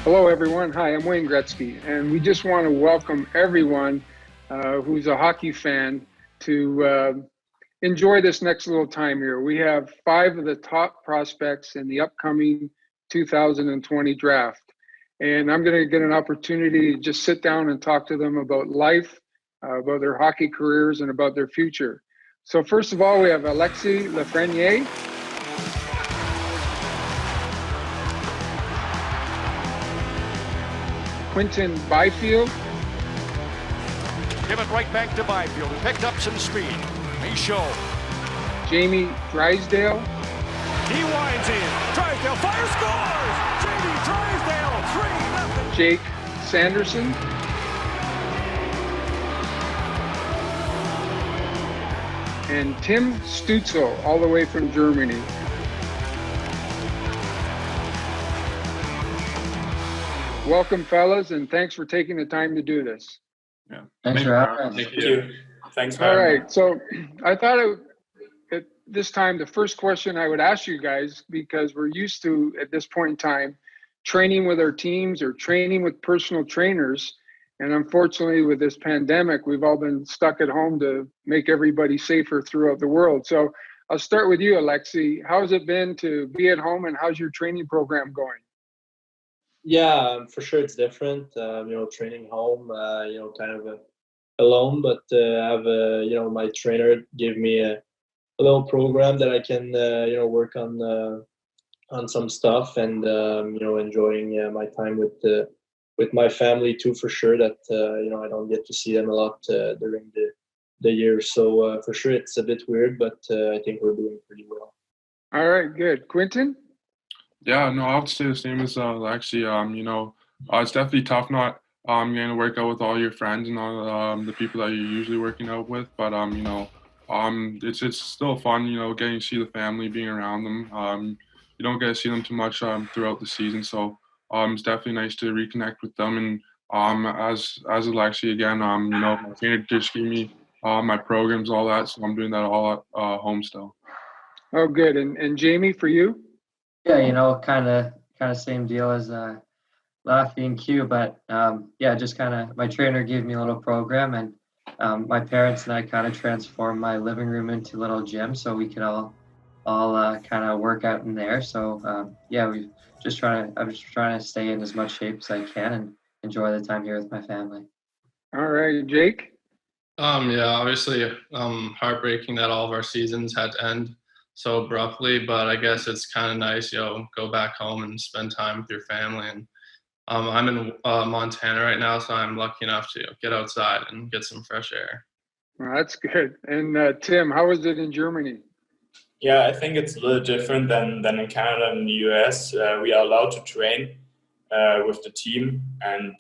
Hello, everyone. Hi, I'm Wayne Gretzky, and we just want to welcome everyone who's a hockey fan to enjoy this next little time here. We have 5 of the top prospects in the upcoming 2020 draft, and I'm going to get an opportunity to just sit down and talk to them about life, about their hockey careers, and about their future. So first of all, we have Alexis Lafrenière. Quinton Byfield. Give it right back to Byfield, who picked up some speed. Michaud. Jamie Drysdale. He winds in. Drysdale fires, scores! Jamie Drysdale, 3-0. Jake Sanderson. And Tim Stützle, all the way from Germany. Welcome, fellas, and thanks for taking the time to do this. Yeah. Thanks for having us. Thank you. Thanks for All having right, so I thought at this time, the first question I would ask you guys, because we're used to, at this point in time, training with our teams or training with personal trainers. And unfortunately, with this pandemic, we've all been stuck at home to make everybody safer throughout the world. So I'll start with you, Alexi. How's it been to be at home, and how's your training program going? Yeah, for sure it's different. Training home, kind of alone, but I have my trainer gave me a little program that I can work on some stuff, and enjoying my time with my family too, for sure. That I don't get to see them a lot during the year, so for sure it's a bit weird, but I think we're doing pretty well. All right, good. Quinton? Yeah, no, I would say the same as Lexi. It's definitely tough not getting to work out with all your friends and all the people that you're usually working out with. But it's still fun. Getting to see the family, being around them. You don't get to see them too much throughout the season, so it's definitely nice to reconnect with them. And as Alexi again, my trainer just gave me my programs, all that, so I'm doing that all at home still. Oh, good. And Jamie, for you? Yeah, kind of same deal as Laffy and Q, but just kind of my trainer gave me a little program, and my parents and I kind of transformed my living room into a little gym, so we could all kind of work out in there. So I'm just trying to stay in as much shape as I can and enjoy the time here with my family. All right, Jake. Obviously, heartbreaking that all of our seasons had to end so abruptly, but I guess it's kind of nice, go back home and spend time with your family. And I'm in Montana right now, so I'm lucky enough to get outside and get some fresh air. Well, that's good. And Tim, how was it in Germany? Yeah, I think it's a little different than in Canada and the US. We are allowed to train with the team, and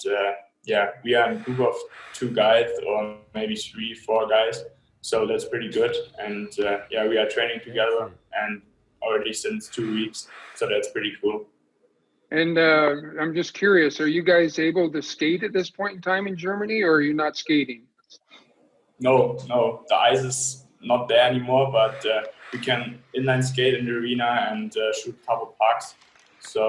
we are in a group of 2 guys, or maybe 3, 4 guys. So that's pretty good. And we are training together and already since 2 weeks. So that's pretty cool. And I'm just curious, are you guys able to skate at this point in time in Germany, or are you not skating? No, the ice is not there anymore, but we can inline skate in the arena and shoot a couple pucks. So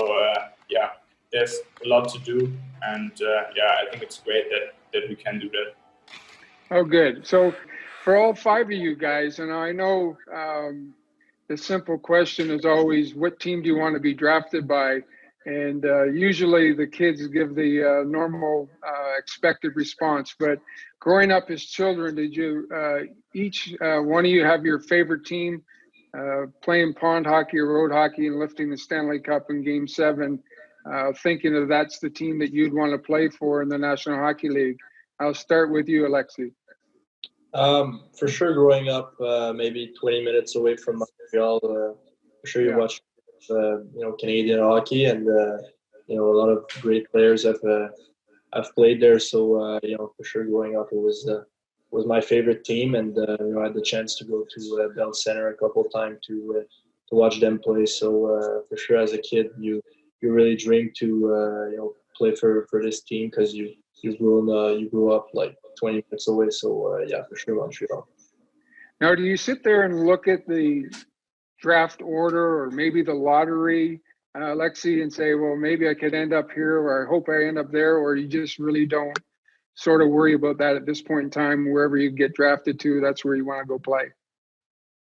there's a lot to do. And I think it's great that we can do that. Oh, good. So for all 5 of you guys, and I know the simple question is always, what team do you want to be drafted by? And usually the kids give the normal expected response. But growing up as children, did you each one of you have your favorite team playing pond hockey or road hockey and lifting the Stanley Cup in Game 7, thinking that that's the team that you'd want to play for in the National Hockey League? I'll start with you, Alexi. For sure, growing up maybe 20 minutes away from Montreal, for sure you watch Canadian hockey, and a lot of great players have played there. So for sure, growing up, it was my favorite team, and I had the chance to go to Bell Center a couple of times to watch them play. So for sure, as a kid, you really dream to play for this team, because you grew up like 20 minutes away. So for sure, Montreal. Now, do you sit there and look at the draft order or maybe the lottery Alexi, and say, well, maybe I could end up here, or I hope I end up there, or you just really don't sort of worry about that at this point in time? Wherever you get drafted to, that's where you want to go play.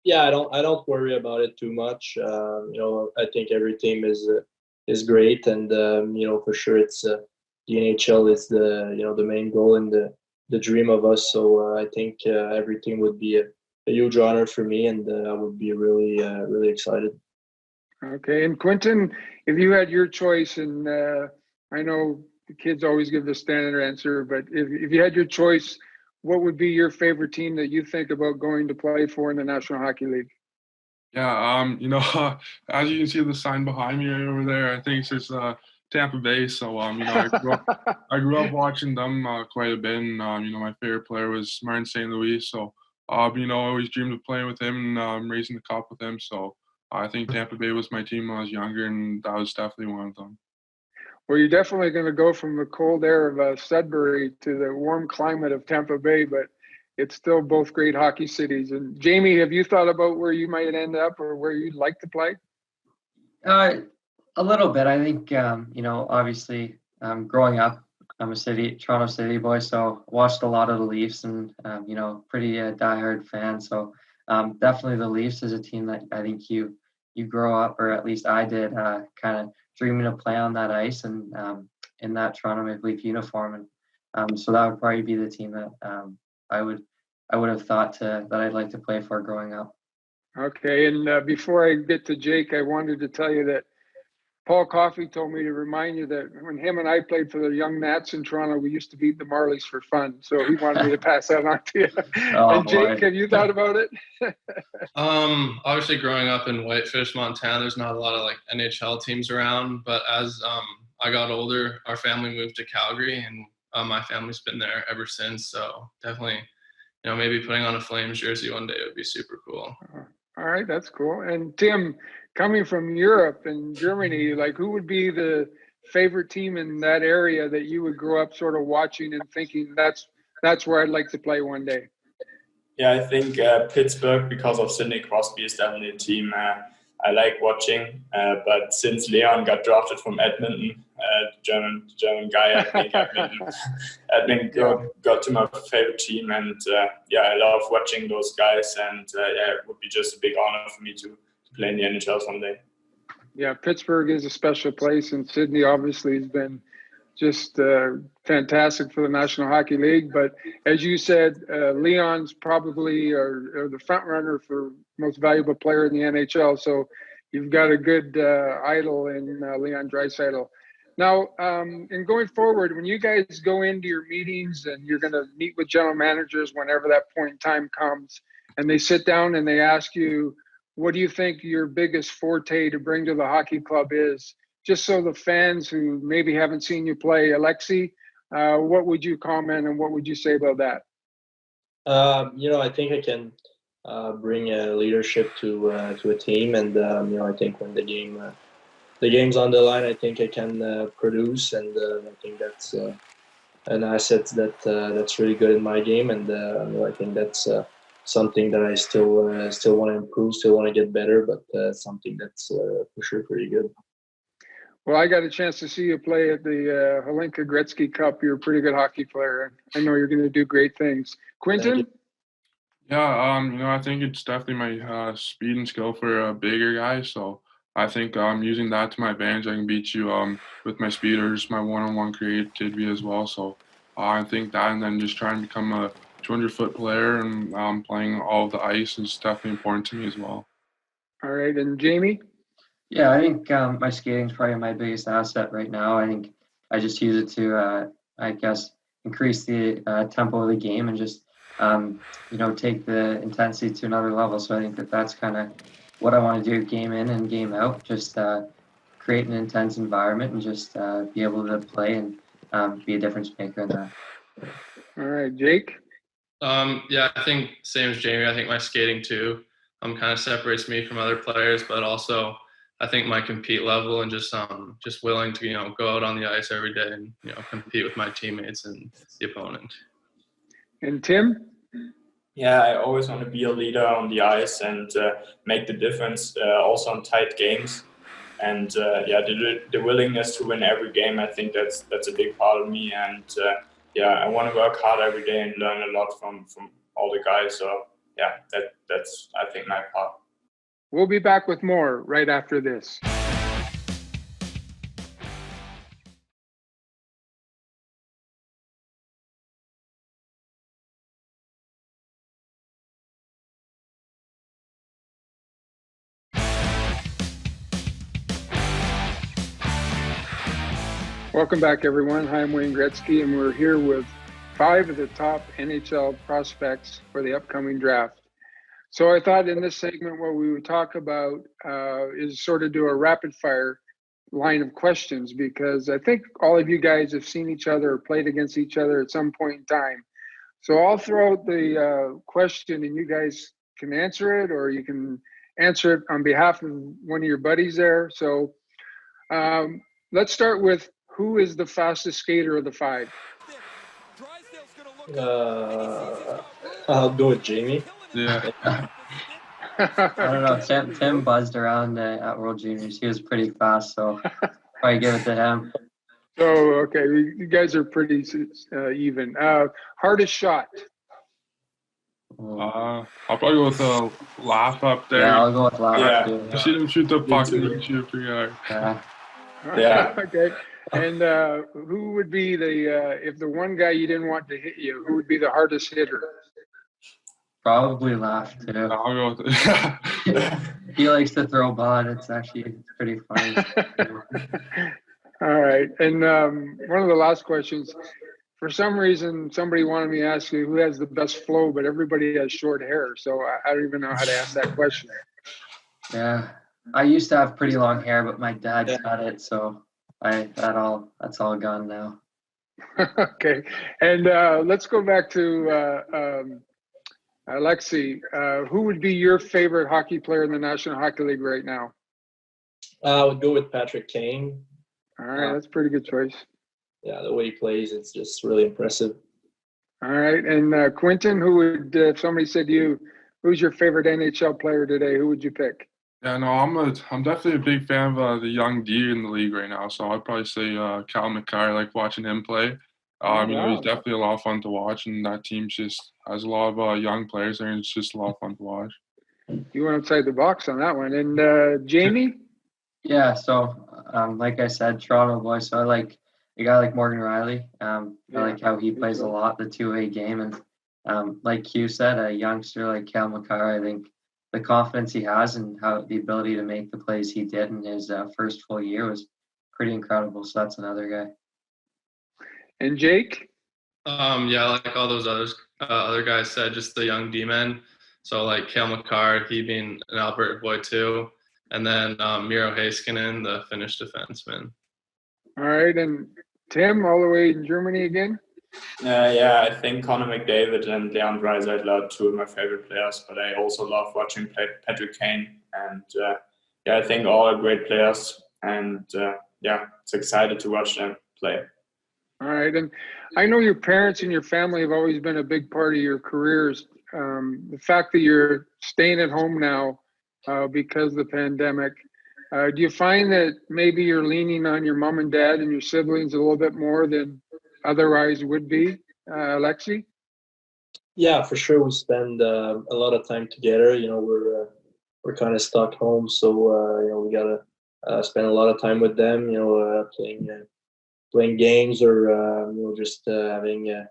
Yeah, I don't worry about it too much. I think every team is great, and for sure it's the NHL is the main goal and the dream of us. So I think everything would be a huge honor for me, and I would be really excited. Okay, and Quinton, if you had your choice, and I know the kids always give the standard answer, but if you had your choice, what would be your favorite team that you think about going to play for in the National Hockey League? Yeah, as you can see the sign behind me over there, I think it's Tampa Bay. So, I grew up watching them quite a bit, and my favorite player was Martin St. Louis. So, I always dreamed of playing with him and raising the cup with him. So, I think Tampa Bay was my team when I was younger, and that was definitely one of them. Well, you're definitely going to go from the cold air of Sudbury to the warm climate of Tampa Bay, but it's still both great hockey cities. And Jamie, have you thought about where you might end up or where you'd like to play? A little bit. I think, obviously, growing up, I'm a Toronto City boy, so watched a lot of the Leafs and, pretty diehard fan. So definitely the Leafs is a team that I think you grow up, or at least I did, kind of dreaming to play on that ice and in that Toronto Maple Leaf uniform. And so that would probably be the team that I would have thought that I'd like to play for growing up. Okay, and before I get to Jake, I wanted to tell you that Paul Coffey told me to remind you that when him and I played for the Young Nats in Toronto, we used to beat the Marlies for fun. So he wanted me to pass that on to you. And Jake, have you thought about it? Obviously growing up in Whitefish, Montana, there's not a lot of NHL teams around, but as I got older, our family moved to Calgary, and my family's been there ever since. So definitely, maybe putting on a Flames jersey one day would be super cool. All right, that's cool. And Tim, coming from Europe and Germany, who would be the favorite team in that area that you would grow up sort of watching and thinking that's where I'd like to play one day? Yeah, I think Pittsburgh, because of Sidney Crosby, is definitely a team I like watching. But since Leon got drafted from Edmonton, German guy, I think Edmonton got to my favorite team, and I love watching those guys, and it would be just a big honor for me to play in the NHL someday. Yeah, Pittsburgh is a special place, and Sydney obviously has been just fantastic for the National Hockey League. But as you said, Leon's probably or the front runner for most valuable player in the NHL. So you've got a good idol in Leon Drysdale. Now, in going forward, when you guys go into your meetings and you're going to meet with general managers whenever that point in time comes, and they sit down and they ask you, what do you think your biggest forte to bring to the hockey club is? Just so the fans who maybe haven't seen you play, Alexi, what would you comment and what would you say about that? I think I can bring leadership to a team, and I think when the game's on the line, I think I can produce, and I think that's an asset that's really good in my game, and I think that's something that I still want to improve, still want to get better, but something that's for sure pretty good. Well, I got a chance to see you play at the Hlinka Gretzky Cup. You're a pretty good hockey player. I know you're going to do great things. Quinton? Yeah, I think it's definitely my speed and skill for a bigger guy. So I think using that to my advantage, I can beat you with my speed or just my one-on-one creativity as well. So I think that, and then just trying to become a 200-foot player and playing all of the ice is definitely important to me as well. All right, and Jamie? Yeah, I think my skating is probably my biggest asset right now. I think I just use it to, increase the tempo of the game and just, take the intensity to another level. So I think that's kind of what I want to do game in and game out, just create an intense environment and just be able to play and be a difference maker in that. All right, Jake? I think same as Jamie. I think my skating too kind of separates me from other players, but also I think my compete level and just willing to go out on the ice every day and compete with my teammates and the opponent. And Tim? Yeah, I always want to be a leader on the ice and make the difference also on tight games. And the willingness to win every game, I think that's a big part of me. And I want to work hard every day and learn a lot from all the guys. So yeah, that's I think my part. We'll be back with more right after this. Welcome back, everyone. Hi, I'm Wayne Gretzky, and we're here with 5 of the top NHL prospects for the upcoming draft. So I thought in this segment what we would talk about is sort of do a rapid fire line of questions, because I think all of you guys have seen each other or played against each other at some point in time. So I'll throw out the question and you guys can answer it, or you can answer it on behalf of one of your buddies there. So let's start with, who is the fastest skater of the 5? I'll go with Jamie. Yeah. I don't know. Tim buzzed around at World Juniors. He was pretty fast, so probably give it to him. So, okay, you guys are pretty even. Hardest shot? I'll probably go with the laugh up there. Yeah, I'll go with laugh. Yeah. Too. You see him shoot the puck and he shoot pretty hard. Yeah. Okay. And who would be if the one guy you didn't want to hit you, who would be the hardest hitter? Probably laugh too. I'll go with it. He likes to throw a ball, and it's pretty funny. All right. And one of the last questions, for some reason, somebody wanted me to ask you who has the best flow, but everybody has short hair. So I don't even know how to ask that question. Yeah. I used to have pretty long hair, but my dad's got it, so that's all gone now. Okay. And let's go back to Alexi. Who would be your favorite hockey player in the National Hockey League right now? I would go with Patrick Kane. All right, that's a pretty good choice. Yeah, the way he plays, it's just really impressive. All right, and Quinton, who would, if somebody said to you, who's your favorite NHL player today, who would you pick? Yeah, no, I'm definitely a big fan of the young D in the league right now. So I'd probably say Cal McCarr. I like watching him play. You know, he's definitely a lot of fun to watch, and that team just has a lot of young players there, and it's just a lot of fun to watch. You went outside the box on that one. And Jamie? Yeah, so like I said, Toronto boy. So I like a guy like Morgan Riley. I like how he plays a lot, the two-way game. And like Q said, a youngster like Cal McCarr, I think the confidence he has and how the ability to make the plays he did in his first full year was pretty incredible. So that's another guy. And Jake? Yeah, like all those other guys said, just the young D-men. So like Cale McCarr, he being an Alberta boy too. And then Miro Heiskanen, the Finnish defenseman. All right, and Tim, all the way in Germany again? Yeah, I think Connor McDavid and Leon Drysdale are 2 of my favorite players, but I also love watching Patrick Kane. And I think all are great players. And it's excited to watch them play. All right, and I know your parents and your family have always been a big part of your careers. The fact that you're staying at home now because of the pandemic, do you find that maybe you're leaning on your mom and dad and your siblings a little bit more than otherwise would be, Alexi? Yeah, for sure. We spend a lot of time together. You know, we're kind of stuck home, so we gotta spend a lot of time with them. You know, playing games or just having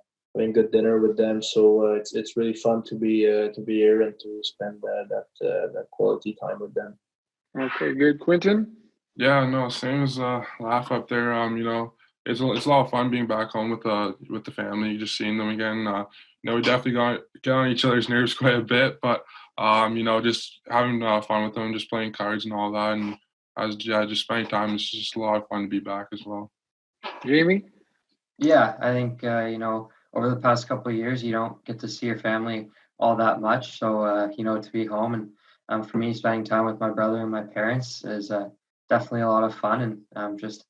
good dinner with them. So it's really fun to be here and to spend that quality time with them. Okay, good. Quinton? Yeah, no, same as Laugh up there. You know, it's a lot of fun being back home with the family, just seeing them again. You know, we definitely get on each other's nerves quite a bit, but you know, just having fun with them, just playing cards and all that, and just spending time. It's just a lot of fun to be back as well. Jamie? Yeah, I think over the past couple of years, you don't get to see your family all that much. So to be home and for me, spending time with my brother and my parents is definitely a lot of fun. And just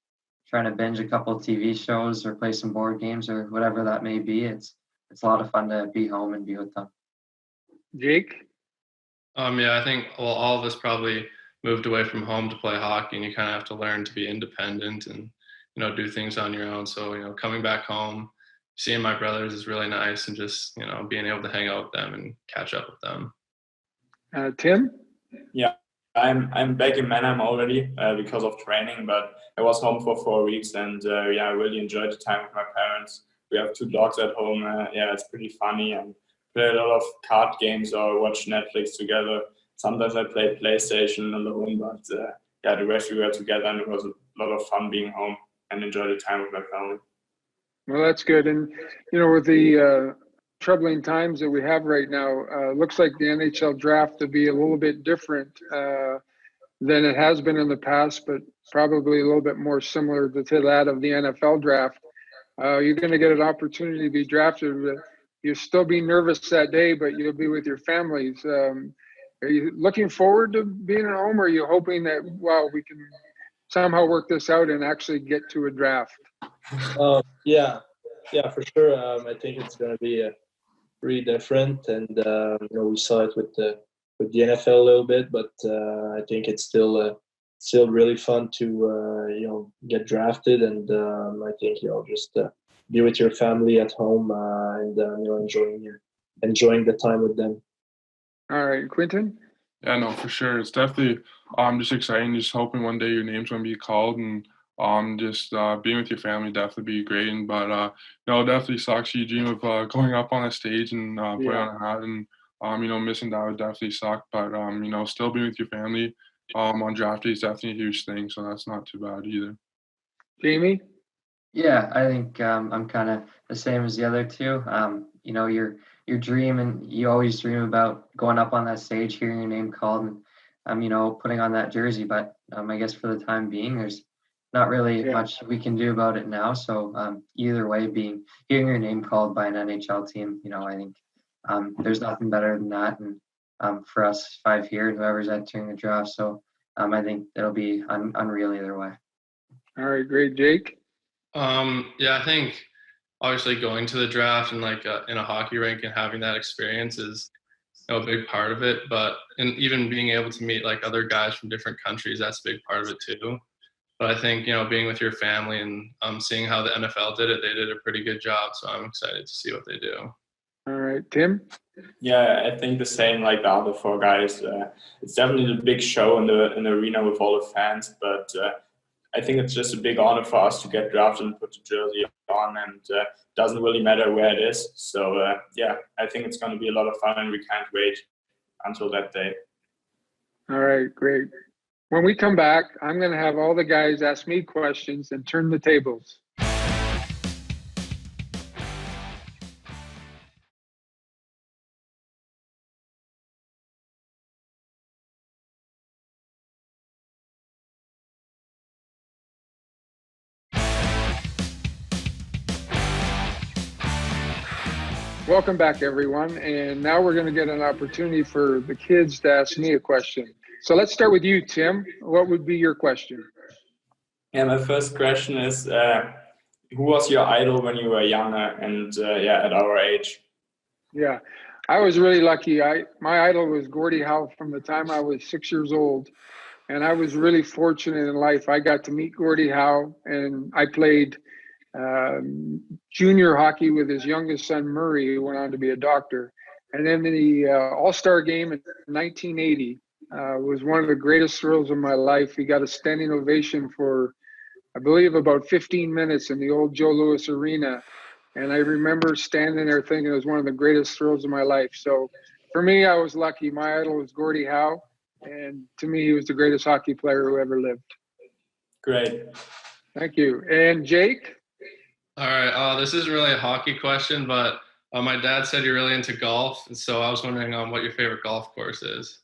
trying to binge a couple of TV shows or play some board games or whatever that may be. It's a lot of fun to be home and be with them. Jake? I think all of us probably moved away from home to play hockey, and you kind of have to learn to be independent and, do things on your own. So, coming back home, seeing my brothers is really nice, and just, being able to hang out with them and catch up with them. Tim? Yeah, I'm back in Mannheim already because of training, but I was home for 4 weeks, and I really enjoyed the time with my parents. We have 2 dogs at home. It's pretty funny, and play a lot of card games or watch Netflix together. Sometimes I play PlayStation alone, but the rest we were together, and it was a lot of fun being home and enjoy the time with my family. Well, that's good. And, with the troubling times that we have right now, looks like the NHL draft to be a little bit different than it has been in the past, but probably a little bit more similar to that of the NFL draft. You're going to get an opportunity to be drafted. You'll still be nervous that day, but you'll be with your families. Are you looking forward to being at home, or are you hoping that, we can somehow work this out and actually get to a draft? Yeah, for sure. I think it's going to be pretty different, and we saw it with the NFL a little bit, but I think it's still really fun to get drafted, and I think just be with your family at home and enjoying the time with them. All right, Quinton? Yeah, no, for sure. It's definitely just exciting. Just hoping one day your name's going to be called, and just being with your family definitely be great. And but it definitely sucks. You dream of going up on a stage and putting on a hat, and missing that would definitely suck. But still being with your family on draft day is definitely a huge thing. So that's not too bad either. Jamie? Yeah, I think I'm kind of the same as the other two. Your dream, and you always dream about going up on that stage, hearing your name called, and putting on that jersey. But I guess for the time being, there's not really much we can do about it now. So either way, hearing your name called by an NHL team, I think there's nothing better than that. And for us 5 here, whoever's entering the draft, so I think it'll be unreal either way. All right, great. Jake? I think obviously going to the draft and in a hockey rink and having that experience is a big part of it. But even being able to meet other guys from different countries, that's a big part of it too. But I think, being with your family and seeing how the NFL did it, they did a pretty good job. So I'm excited to see what they do. All right, Tim? Yeah, I think the same like the other 4 guys. It's definitely a big show in the arena with all the fans, but I think it's just a big honor for us to get drafted and put the jersey on, and doesn't really matter where it is. So I think it's going to be a lot of fun, and we can't wait until that day. All right, great. When we come back, I'm going to have all the guys ask me questions and turn the tables. Welcome back, everyone. And now we're going to get an opportunity for the kids to ask me a question. So let's start with you, Tim. What would be your question? Yeah, my first question is, who was your idol when you were younger and at our age? Yeah, I was really lucky. My idol was Gordie Howe from the time I was 6 years old. And I was really fortunate in life. I got to meet Gordie Howe, and I played junior hockey with his youngest son, Murray, who went on to be a doctor. And then the All-Star game in 1980 was one of the greatest thrills of my life. He got a standing ovation for, I believe, about 15 minutes in the old Joe Louis Arena. And I remember standing there thinking it was one of the greatest thrills of my life. So for me, I was lucky. My idol was Gordie Howe. And to me, he was the greatest hockey player who ever lived. Great. Thank you. And Jake? All right. This isn't really a hockey question, but my dad said you're really into golf. And so I was wondering what your favorite golf course is.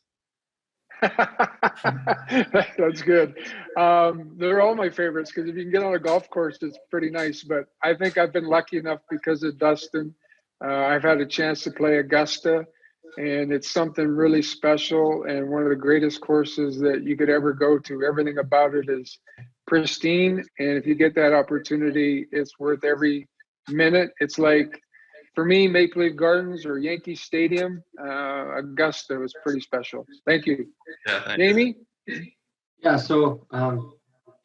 That's good. They're all my favorites because if you can get on a golf course, it's pretty nice. But I think I've been lucky enough because of Dustin. I've had a chance to play Augusta, and it's something really special and one of the greatest courses that you could ever go to. Everything about it is pristine, and if you get that opportunity, it's worth every minute. It's like, for me, Maple Leaf Gardens or Yankee Stadium, Augusta was pretty special. Thank you. Yeah, thanks. Jamie? Yeah. So,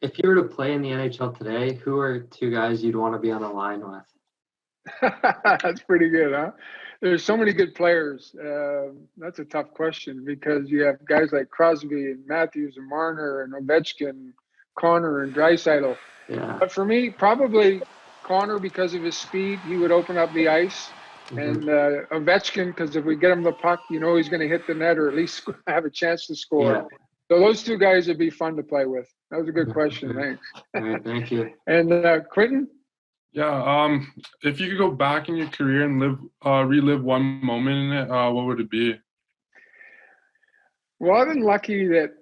if you were to play in the NHL today, who are two guys you'd want to be on a line with? That's pretty good, huh? There's so many good players. That's a tough question because you have guys like Crosby and Matthews and Marner and Ovechkin, Connor and Drysdale. Yeah. But for me, probably Connor because of his speed. He would open up the ice. And Ovechkin, because if we get him the puck, you know he's going to hit the net or at least have a chance to score. Yeah. So those two guys would be fun to play with. That was a good question. Thanks. All right, thank you. And Quinton? Yeah. If you could go back in your career and relive one moment in it, what would it be? Well, I've been lucky that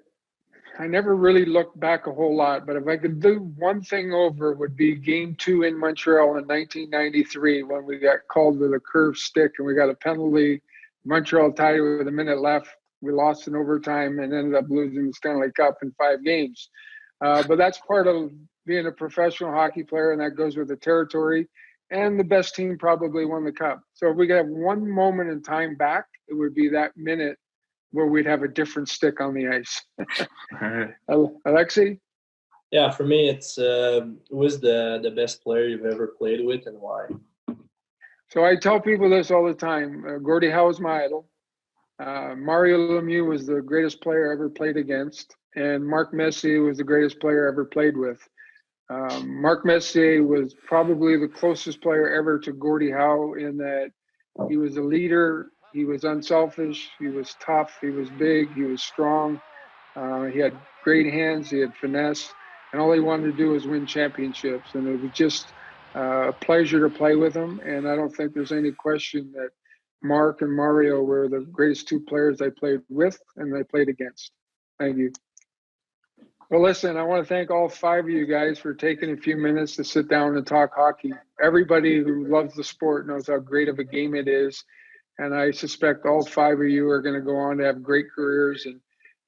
I never really looked back a whole lot, but if I could do one thing over, it would be Game 2 in Montreal in 1993 when we got called with a curved stick and we got a penalty. Montreal tied it with a minute left. We lost in overtime and ended up losing the Stanley Cup in 5 games. But that's part of being a professional hockey player, and that goes with the territory. And the best team probably won the cup. So if we could have one moment in time back, it would be that minute where we'd have a different stick on the ice. Alexi? Yeah, for me, it's who was the best player you've ever played with and why? So I tell people this all the time. Gordie Howe is my idol. Mario Lemieux was the greatest player I ever played against. And Mark Messier was the greatest player I ever played with. Mark Messier was probably the closest player ever to Gordie Howe in that he was a leader. He was unselfish. He was tough. He was big. He was strong. He had great hands. He had finesse. And all he wanted to do was win championships. And it was just a pleasure to play with him. And I don't think there's any question that Mark and Mario were the greatest 2 players I played with and I played against. Thank you. Well, listen, I want to thank all 5 of you guys for taking a few minutes to sit down and talk hockey. Everybody who loves the sport knows how great of a game it is. And I suspect all 5 of you are going to go on to have great careers, and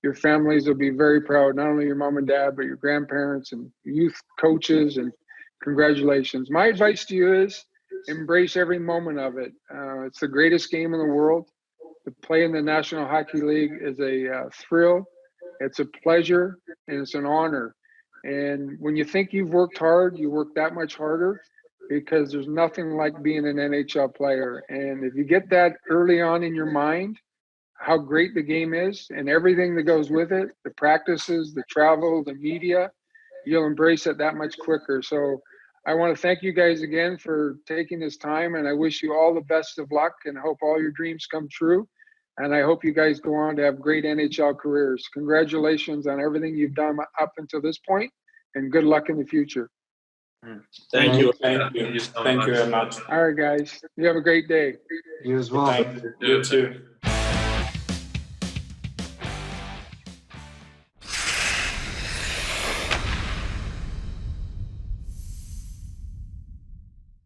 your families will be very proud, not only your mom and dad, but your grandparents and youth coaches, and congratulations. My advice to you is embrace every moment of it. It's the greatest game in the world. To play in the National Hockey League is a thrill. It's a pleasure, and it's an honor. And when you think you've worked hard, you work that much harder, because there's nothing like being an NHL player. And if you get that early on in your mind, how great the game is and everything that goes with it, the practices, the travel, the media, you'll embrace it that much quicker. So I want to thank you guys again for taking this time, and I wish you all the best of luck and hope all your dreams come true. And I hope you guys go on to have great NHL careers. Congratulations on everything you've done up until this point, and good luck in the future. Thank you. Thank you very much. All right, guys. You have a great day. You as well. Thank you. You too.